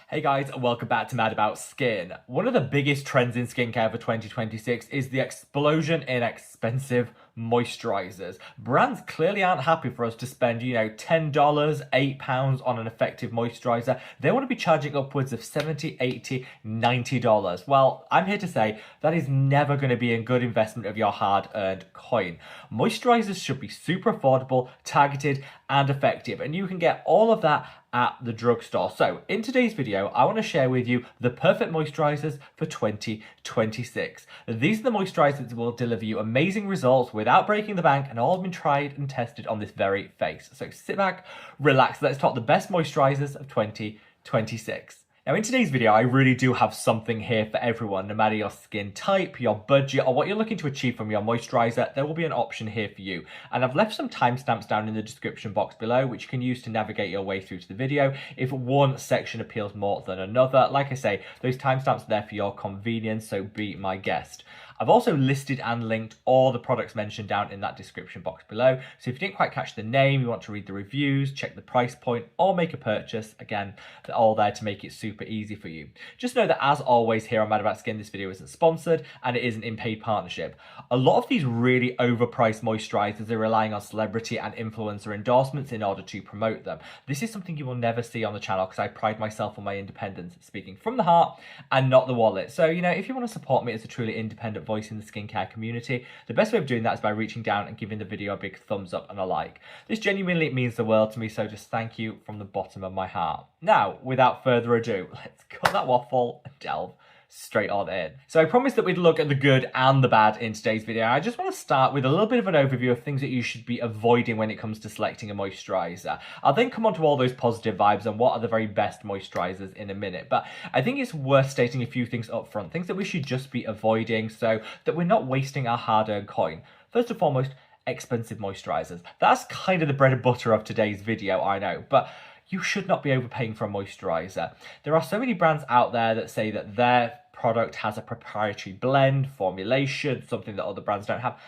Hey guys, and welcome back to Mad About Skin. One of the biggest trends in skincare for 2026 is the explosion in expensive moisturizers. Brands clearly aren't happy for us to spend, $10, £8 on an effective moisturizer. They want to be charging upwards of $70, $80, $90. Well, I'm here to say that is never going to be a good investment of your hard-earned coin. Moisturizers should be super affordable, targeted, and effective, and you can get all of that at the drugstore. So in today's video, I want to share with you the perfect moisturizers for 2026. These are the moisturizers that will deliver you amazing results without breaking the bank, and all have been tried and tested on this very face. So sit back, relax, let's talk the best moisturizers of 2026. Now in today's video, I really do have something here for everyone. No matter your skin type, your budget, or what you're looking to achieve from your moisturizer, there will be an option here for you. And I've left some timestamps down in the description box below, which you can use to navigate your way through to the video if one section appeals more than another. Like I say, those timestamps are there for your convenience, so be my guest. I've also listed and linked all the products mentioned down in that description box below. So if you didn't quite catch the name, you want to read the reviews, check the price point, or make a purchase, again, they're all there to make it super easy for you. Just know that as always here on Mad About Skin, this video isn't sponsored and it isn't in paid partnership. A lot of these really overpriced moisturizers are relying on celebrity and influencer endorsements in order to promote them. This is something you will never see on the channel because I pride myself on my independence, speaking from the heart and not the wallet. So, if you want to support me as a truly independent voice in the skincare community, the best way of doing that is by reaching down and giving the video a big thumbs up and a like. This genuinely means the world to me, so just thank you from the bottom of my heart. Now, without further ado, let's cut that waffle and delve straight on in. So I promised that we'd look at the good and the bad in today's video. I just want to start with a little bit of an overview of things that you should be avoiding when it comes to selecting a moisturizer. I'll then come on to all those positive vibes and what are the very best moisturizers in a minute. But I think it's worth stating a few things up front, things that we should just be avoiding so that we're not wasting our hard-earned coin. First and foremost, expensive moisturizers. That's kind of the bread and butter of today's video, I know, but you should not be overpaying for a moisturizer. There are so many brands out there that say that their product has a proprietary blend, formulation, something that other brands don't have.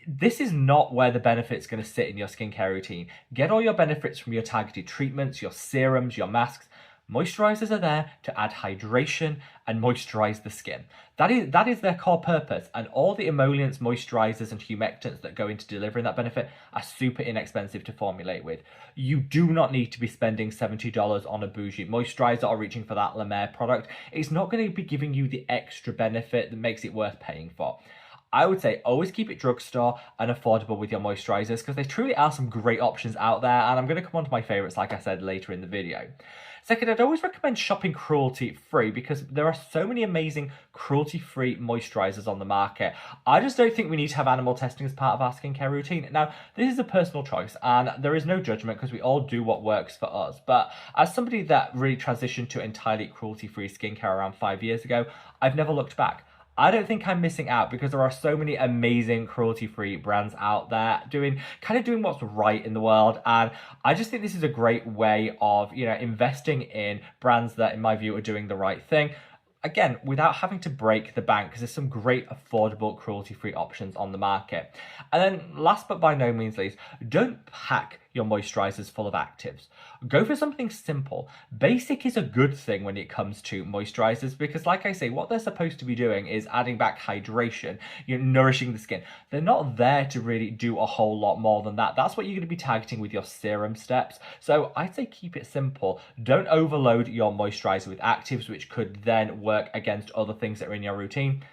This is not where the benefit's going to sit in your skincare routine. Get all your benefits from your targeted treatments, your serums, your masks. Moisturizers are there to add hydration and moisturize the skin. That is their core purpose, and all the emollients, moisturizers, and humectants that go into delivering that benefit are super inexpensive to formulate with. You do not need to be spending $70 on a bougie moisturizer or reaching for that La Mer product. It's not going to be giving you the extra benefit that makes it worth paying for. I would say always keep it drugstore and affordable with your moisturizers because there truly are some great options out there, and I'm going to come on to my favorites like I said later in the video. Second, I'd always recommend shopping cruelty-free because there are so many amazing cruelty-free moisturizers on the market. I just don't think we need to have animal testing as part of our skincare routine. Now, this is a personal choice and there is no judgment because we all do what works for us. But as somebody that really transitioned to entirely cruelty-free skincare around 5 years ago, I've never looked back. I don't think I'm missing out because there are so many amazing cruelty-free brands out there doing what's right in the world, and I just think this is a great way of investing in brands that in my view are doing the right thing. Again, without having to break the bank, because there's some great affordable cruelty-free options on the market. And then last but by no means least, don't pack your moisturizers full of actives. Go for something simple. Basic is a good thing when it comes to moisturizers because like I say, what they're supposed to be doing is adding back hydration, nourishing the skin. They're not there to really do a whole lot more than that. That's what you're going to be targeting with your serum steps. So I'd say keep it simple. Don't overload your moisturizer with actives, which could then work against other things that are in your routine.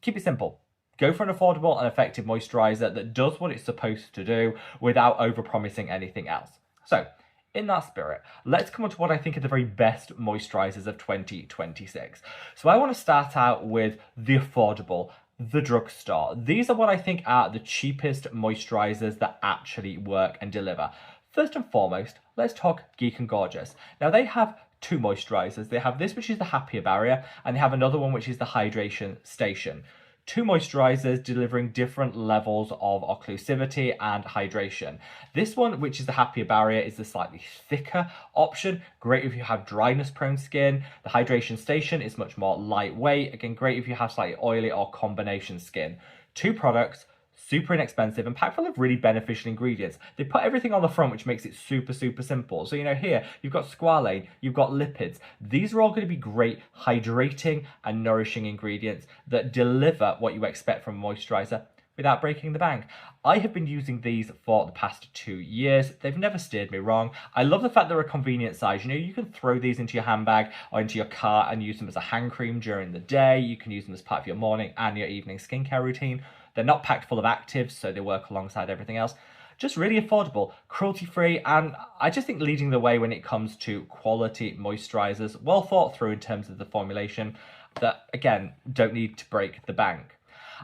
Keep it simple. Go for an affordable and effective moisturizer that does what it's supposed to do without overpromising anything else. So, in that spirit, let's come on to what I think are the very best moisturizers of 2026. So I want to start out with the affordable, the drugstore. These are what I think are the cheapest moisturizers that actually work and deliver. First and foremost, let's talk Geek and Gorgeous. Now they have two moisturizers. They have this, which is the Happier Barrier, and they have another one, which is the Hydration Station. Two moisturizers delivering different levels of occlusivity and hydration. This one, which is the Happier Barrier, is the slightly thicker option. Great if you have dryness prone skin. The Hydration Station is much more lightweight. Again, great if you have slightly oily or combination skin. Two products, super inexpensive and packed full of really beneficial ingredients. They put everything on the front, which makes it super, super simple. So, here, you've got squalane, you've got lipids. These are all going to be great hydrating and nourishing ingredients that deliver what you expect from a moisturizer without breaking the bank. I have been using these for the past 2 years. They've never steered me wrong. I love the fact they're a convenient size. You can throw these into your handbag or into your car and use them as a hand cream during the day. You can use them as part of your morning and your evening skincare routine. They're not packed full of actives, so they work alongside everything else. Just really affordable, cruelty-free, and I just think leading the way when it comes to quality moisturizers, well thought through in terms of the formulation, that, again, don't need to break the bank.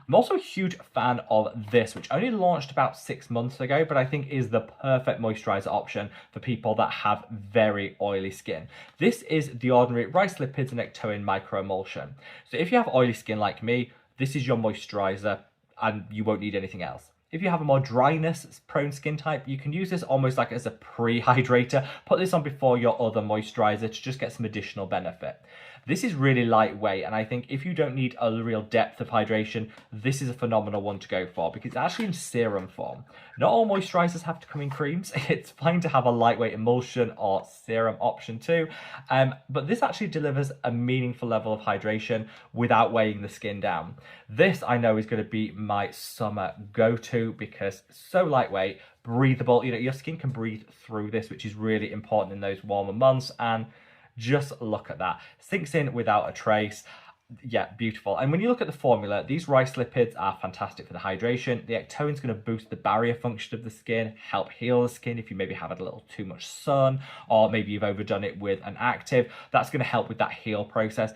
I'm also a huge fan of this, which only launched about 6 months ago, but I think is the perfect moisturizer option for people that have very oily skin. This is the Ordinary Rice Lipids and Ectoin Microemulsion. So if you have oily skin like me, this is your moisturizer and you won't need anything else. If you have a more dryness-prone skin type, you can use this almost like as a pre-hydrator. Put this on before your other moisturizer to just get some additional benefit. This is really lightweight, and I think if you don't need a real depth of hydration, this is a phenomenal one to go for because it's actually in serum form. Not all moisturizers have to come in creams. It's fine to have a lightweight emulsion or serum option too, but this actually delivers a meaningful level of hydration without weighing the skin down. This I know is going to be my summer go-to because it's so lightweight, breathable. Your skin can breathe through this, which is really important in those warmer months, and just look at that. Sinks in without a trace. Yeah, beautiful. And when you look at the formula, these rice lipids are fantastic for the hydration. The ectoin is going to boost the barrier function of the skin, help heal the skin if you maybe have had a little too much sun, or maybe you've overdone it with an active. That's going to help with that heal process.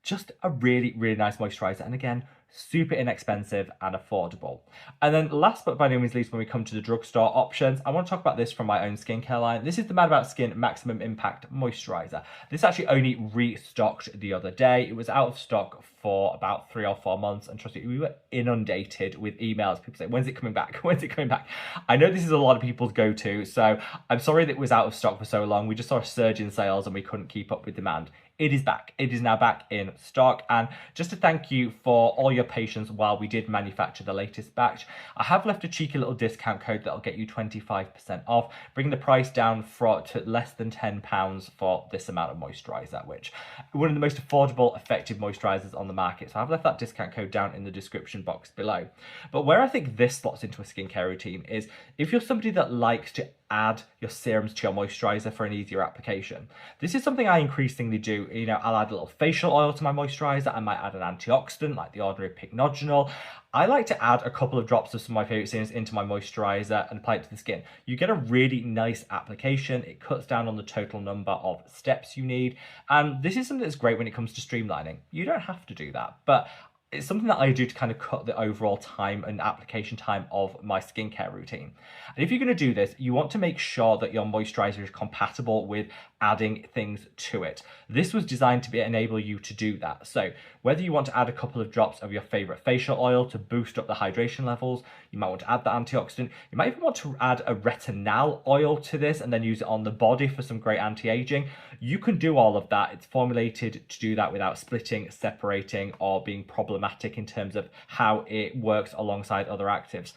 Just a really, really nice moisturizer. And again, super inexpensive and affordable. And then last but by no means least, when we come to the drugstore options, I want to talk about this from my own skincare line. This is the Mad About Skin Maximum Impact Moisturizer. This actually only restocked the other day. It was out of stock for about 3 or 4 months, and trust me, we were inundated with emails. People say, when's it coming back? When's it coming back? I know this is a lot of people's go-to, so I'm sorry that it was out of stock for so long. We just saw a surge in sales and we couldn't keep up with demand. It is back. It is now back in stock. And just to thank you for all your patience while we did manufacture the latest batch, I have left a cheeky little discount code that'll get you 25% off, bringing the price down to less than £10 for this amount of moisturizer, which one of the most affordable, effective moisturizers on the market. So I've left that discount code down in the description box below. But where I think this slots into a skincare routine is if you're somebody that likes to add your serums to your moisturizer for an easier application. This is something I increasingly do. I'll add a little facial oil to my moisturizer. I might add an antioxidant like the Ordinary Pycnogenol. I like to add a couple of drops of some of my favorite serums into my moisturizer and apply it to the skin. You get a really nice application. It cuts down on the total number of steps you need. And this is something that's great when it comes to streamlining. You don't have to do that, but it's something that I do to kind of cut the overall time and application time of my skincare routine. And if you're going to do this, you want to make sure that your moisturizer is compatible with adding things to it. This was designed to enable you to do that. So whether you want to add a couple of drops of your favorite facial oil to boost up the hydration levels, you might want to add the antioxidant. You might even want to add a retinol oil to this and then use it on the body for some great anti-aging. You can do all of that. It's formulated to do that without splitting, separating, or being problematic in terms of how it works alongside other actives.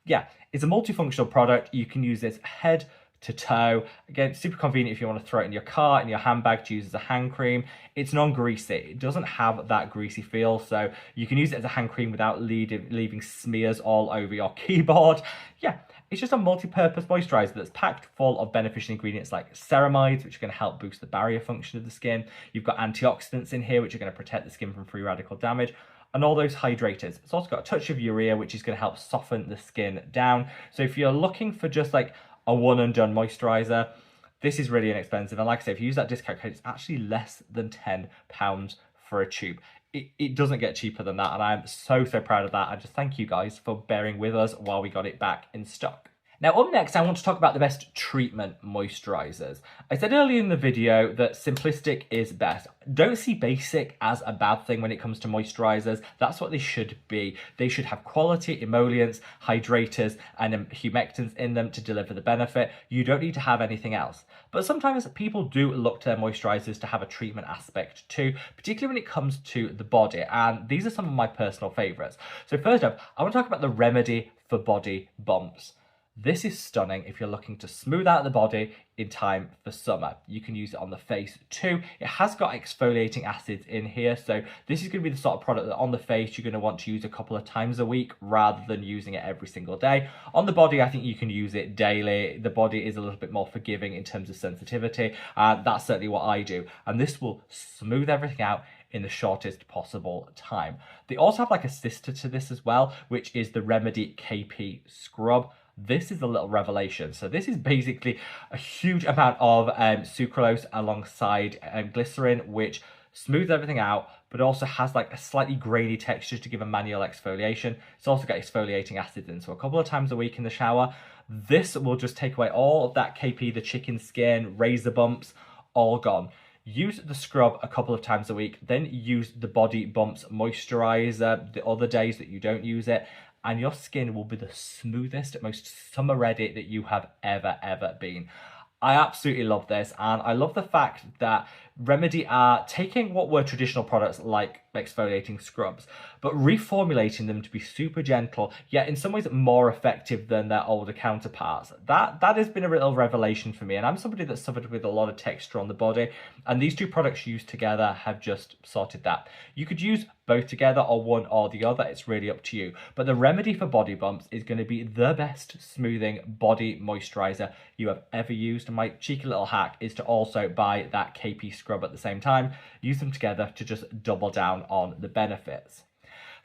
Yeah, it's a multifunctional product. You can use this head to toe. Again, super convenient if you want to throw it in your car, in your handbag to use as a hand cream. It's non-greasy. It doesn't have that greasy feel, so you can use it as a hand cream without leaving smears all over your keyboard. Yeah, it's just a multi-purpose moisturizer that's packed full of beneficial ingredients like ceramides, which are going to help boost the barrier function of the skin. You've got antioxidants in here, which are going to protect the skin from free radical damage, and all those hydrators. It's also got a touch of urea, which is going to help soften the skin down. So if you're looking for just like a one and done moisturizer, this is really inexpensive. And like I say, if you use that discount code, it's actually less than £10 for a tube. It doesn't get cheaper than that. And I'm so proud of that. I just thank you guys for bearing with us while we got it back in stock. Now up next, I want to talk about the best treatment moisturizers. I said earlier in the video that simplistic is best. Don't see basic as a bad thing when it comes to moisturizers. That's what they should be. They should have quality emollients, hydrators, and humectants in them to deliver the benefit. You don't need to have anything else. But sometimes people do look to their moisturizers to have a treatment aspect too, particularly when it comes to the body. And these are some of my personal favorites. So first up, I want to talk about the Remedy for Body Bumps. This is stunning if you're looking to smooth out the body in time for summer. You can use it on the face too. It has got exfoliating acids in here, so this is going to be the sort of product that on the face you're going to want to use a couple of times a week rather than using it every single day. On the body, I think you can use it daily. The body is a little bit more forgiving in terms of sensitivity. That's certainly what I do, and this will smooth everything out in the shortest possible time. They also have like a sister to this as well, which is the Remedy KP Scrub. This is a little revelation. So this is basically a huge amount of sucralose alongside glycerin, which smooths everything out, but also has like a slightly grainy texture to give a manual exfoliation. It's also got exfoliating acids in, so a couple of times a week in the shower. This will just take away all of that KP, the chicken skin, razor bumps, all gone. Use the scrub a couple of times a week, then use the Body Bumps moisturizer the other days that you don't use it, and your skin will be the smoothest, most summer ready that you have ever been. I absolutely love this, and I love the fact that Remedy are taking what were traditional products like exfoliating scrubs, but reformulating them to be super gentle, yet in some ways more effective than their older counterparts. That has been a real revelation for me, and I'm somebody that suffered with a lot of texture on the body, and these two products used together have just sorted that. You could use both together or one or the other, it's really up to you. But the Remedy for Body Bumps is going to be the best smoothing body moisturizer you have ever used, and my cheeky little hack is to also buy that KP scrub at the same time. Use them together to just double down on the benefits.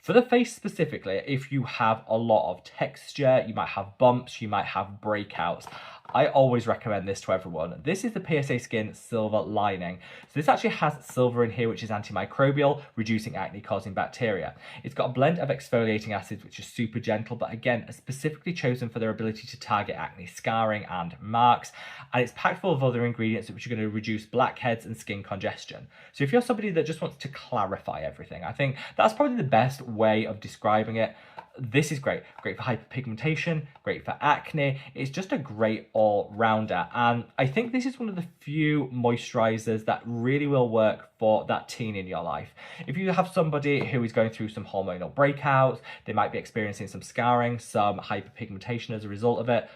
For the face specifically, if you have a lot of texture, you might have bumps, you might have breakouts, I always recommend this to everyone. This is the PSA Skin Silver Lining. So this actually has silver in here, which is antimicrobial, reducing acne-causing bacteria. It's got a blend of exfoliating acids, which is super gentle, but again, specifically chosen for their ability to target acne scarring and marks. And it's packed full of other ingredients which are going to reduce blackheads and skin congestion. So if you're somebody that just wants to clarify everything, I think that's probably the best way of describing it. This is great. Great for hyperpigmentation, great for acne. It's just a great all-rounder. And I think this is one of the few moisturizers that really will work for that teen in your life. If you have somebody who is going through some hormonal breakouts, they might be experiencing some scarring, some hyperpigmentation as a result of it,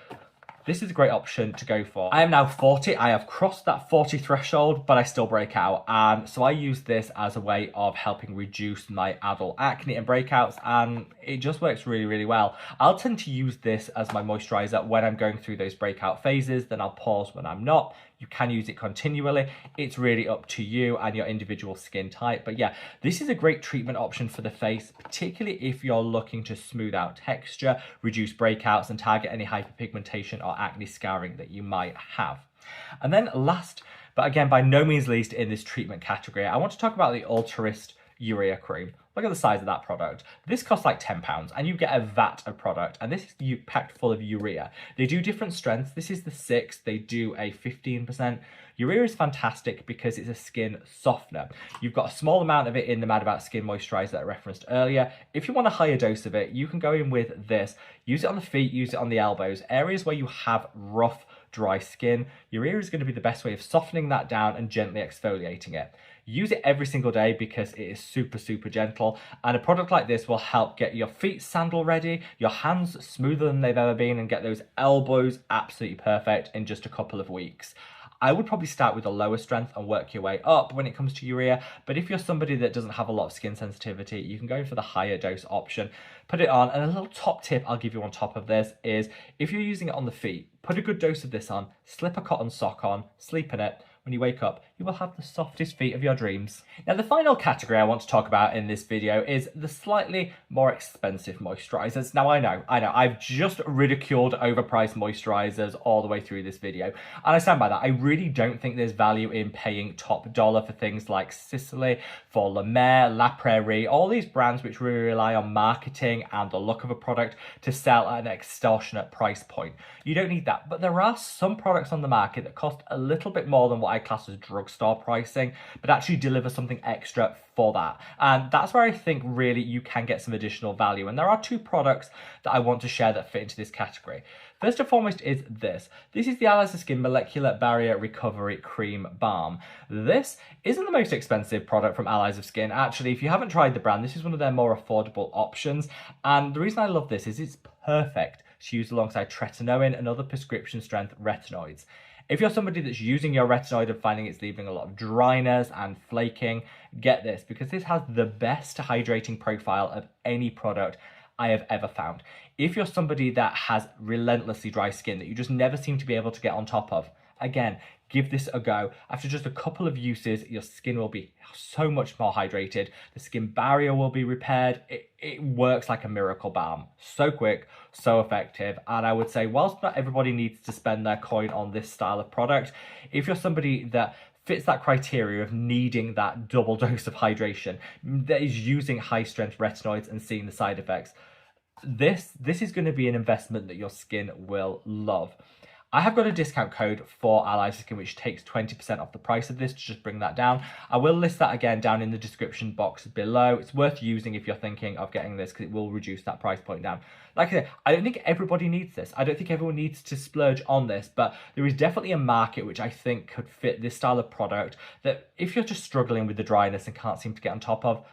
this is a great option to go for. I am now 40. I have crossed that 40 threshold, but I still break out. So I use this as a way of helping reduce my adult acne and breakouts, and it just works really well. I'll tend to use this as my moisturizer when I'm going through those breakout phases, then I'll pause when I'm not. You can use it continually. It's really up to you and your individual skin type. But yeah, this is a great treatment option for the face, particularly if you're looking to smooth out texture, reduce breakouts, and target any hyperpigmentation or acne scarring that you might have. And then last, but again, by no means least in this treatment category, I want to talk about the Ultrist Urea Cream. Look at the size of that product. This costs like £10 and you get a vat of product, and this is packed full of urea. They do different strengths. This is the 6, they do a 15%. Urea is fantastic because it's a skin softener. You've got a small amount of it in the Mad About Skin moisturizer that I referenced earlier. If you want a higher dose of it, you can go in with this. Use it on the feet, use it on the elbows, areas where you have rough, dry skin. Urea is going to be the best way of softening that down and gently exfoliating it. Use it every single day because it is super gentle, and a product like this will help get your feet sandal ready, your hands smoother than they've ever been, and get those elbows absolutely perfect in just a couple of weeks. I would probably start with a lower strength and work your way up when it comes to urea, but if you're somebody that doesn't have a lot of skin sensitivity, you can go for the higher dose option. Put it on, and a little top tip I'll give you on top of this is, if you're using it on the feet, put a good dose of this on, slip a cotton sock on, sleep in it. When you wake up, you will have the softest feet of your dreams. Now, the final category I want to talk about in this video is the slightly more expensive moisturizers. Now, I know, I've just ridiculed overpriced moisturizers all the way through this video, and I stand by that. I really don't think there's value in paying top dollar for things like Sicily, for La Mer, La Prairie, all these brands which really rely on marketing and the look of a product to sell at an extortionate price point. You don't need that, but there are some products on the market that cost a little bit more than what I class as drugstore pricing, but actually deliver something extra for that. And that's where I think really you can get some additional value. And there are two products that I want to share that fit into this category. First and foremost is this. This is the Allies of Skin Molecular Barrier Recovery Cream Balm. This isn't the most expensive product from Allies of Skin. Actually, if you haven't tried the brand, this is one of their more affordable options. And the reason I love this is it's perfect to use alongside tretinoin and other prescription strength retinoids. If you're somebody that's using your retinoid and finding it's leaving a lot of dryness and flaking, get this, because this has the best hydrating profile of any product I have ever found. If you're somebody that has relentlessly dry skin that you just never seem to be able to get on top of, again, give this a go. After just a couple of uses, your skin will be so much more hydrated. The skin barrier will be repaired. It works like a miracle balm. So quick, so effective. And I would say, whilst not everybody needs to spend their coin on this style of product, if you're somebody that fits that criteria of needing that double dose of hydration, that is using high strength retinoids and seeing the side effects, this is going to be an investment that your skin will love. I have got a discount code for Allies of Skin which takes 20% off the price of this to just bring that down. I will list that again down in the description box below. It's worth using if you're thinking of getting this because it will reduce that price point down. Like I said, I don't think everybody needs this. I don't think everyone needs to splurge on this, but there is definitely a market which I think could fit this style of product that if you're just struggling with the dryness and can't seem to get on top of,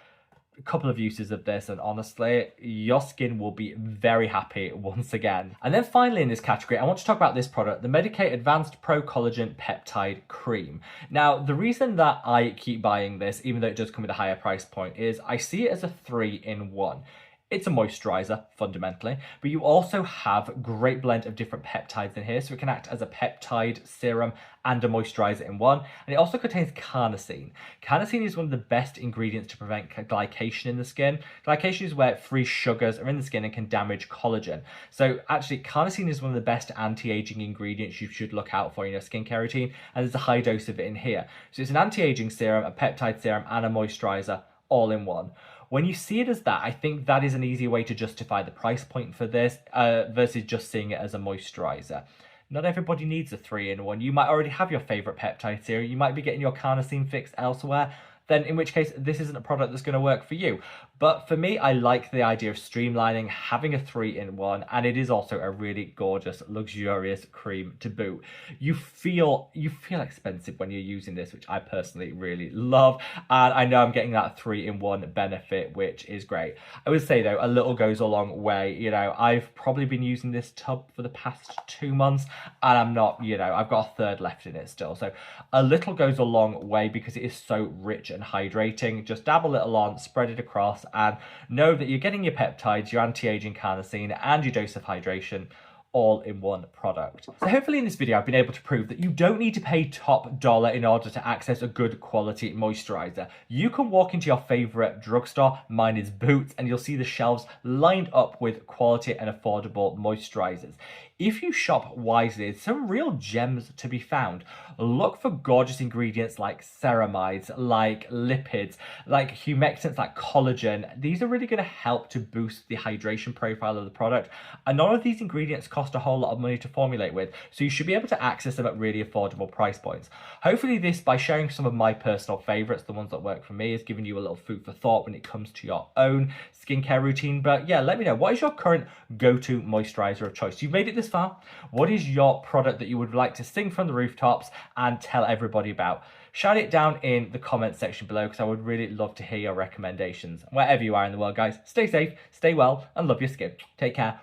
a couple of uses of this and honestly your skin will be very happy once again. And then finally in this category I want to talk about this product, the Medik8 Advanced Pro Collagen Peptide Cream. Now the reason that I keep buying this, even though it does come with a higher price point, is I see it as a 3-in-1. It's a moisturizer, fundamentally, but you also have a great blend of different peptides in here, so it can act as a peptide, serum, and a moisturizer in one. And it also contains carnosine. Carnosine is one of the best ingredients to prevent glycation in the skin. Glycation is where free sugars are in the skin and can damage collagen. So actually, carnosine is one of the best anti-aging ingredients you should look out for in your skincare routine, and there's a high dose of it in here. So it's an anti-aging serum, a peptide serum, and a moisturizer all in one. When you see it as that, I think that is an easy way to justify the price point for this versus just seeing it as a moisturizer. Not everybody needs a 3-in-1. You might already have your favorite peptide serum. You might be getting your carnosine fix elsewhere. Then in which case, this isn't a product that's going to work for you. But for me, I like the idea of streamlining, having a 3-in-1, and it is also a really gorgeous, luxurious cream to boot. You feel expensive when you're using this, which I personally really love. And I know I'm getting that 3-in-1 benefit, which is great. I would say though, a little goes a long way. You know, I've probably been using this tub for the past 2 months, and I'm not, you know, I've got a third left in it still. So a little goes a long way because it is so rich and hydrating. Just dab a little on, spread it across, and know that you're getting your peptides, your anti-aging carnosine, and your dose of hydration all in one product. So hopefully in this video I've been able to prove that you don't need to pay top dollar in order to access a good quality moisturizer. You can walk into your favorite drugstore, mine is Boots, and you'll see the shelves lined up with quality and affordable moisturizers. If you shop wisely, there's some real gems to be found. Look for gorgeous ingredients like ceramides, like lipids, like humectants, like collagen. These are really going to help to boost the hydration profile of the product. And none of these ingredients cost a whole lot of money to formulate with, so you should be able to access them at really affordable price points. Hopefully this, by sharing some of my personal favorites, the ones that work for me, has given you a little food for thought when it comes to your own skincare routine. But yeah, let me know, what is your current go-to moisturizer of choice? You've made it this far. What is your product that you would like to sing from the rooftops and tell everybody about? Shout it down in the comments section below because I would really love to hear your recommendations. Wherever you are in the world, guys, stay safe, stay well, and love your skin. Take care.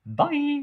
Bye.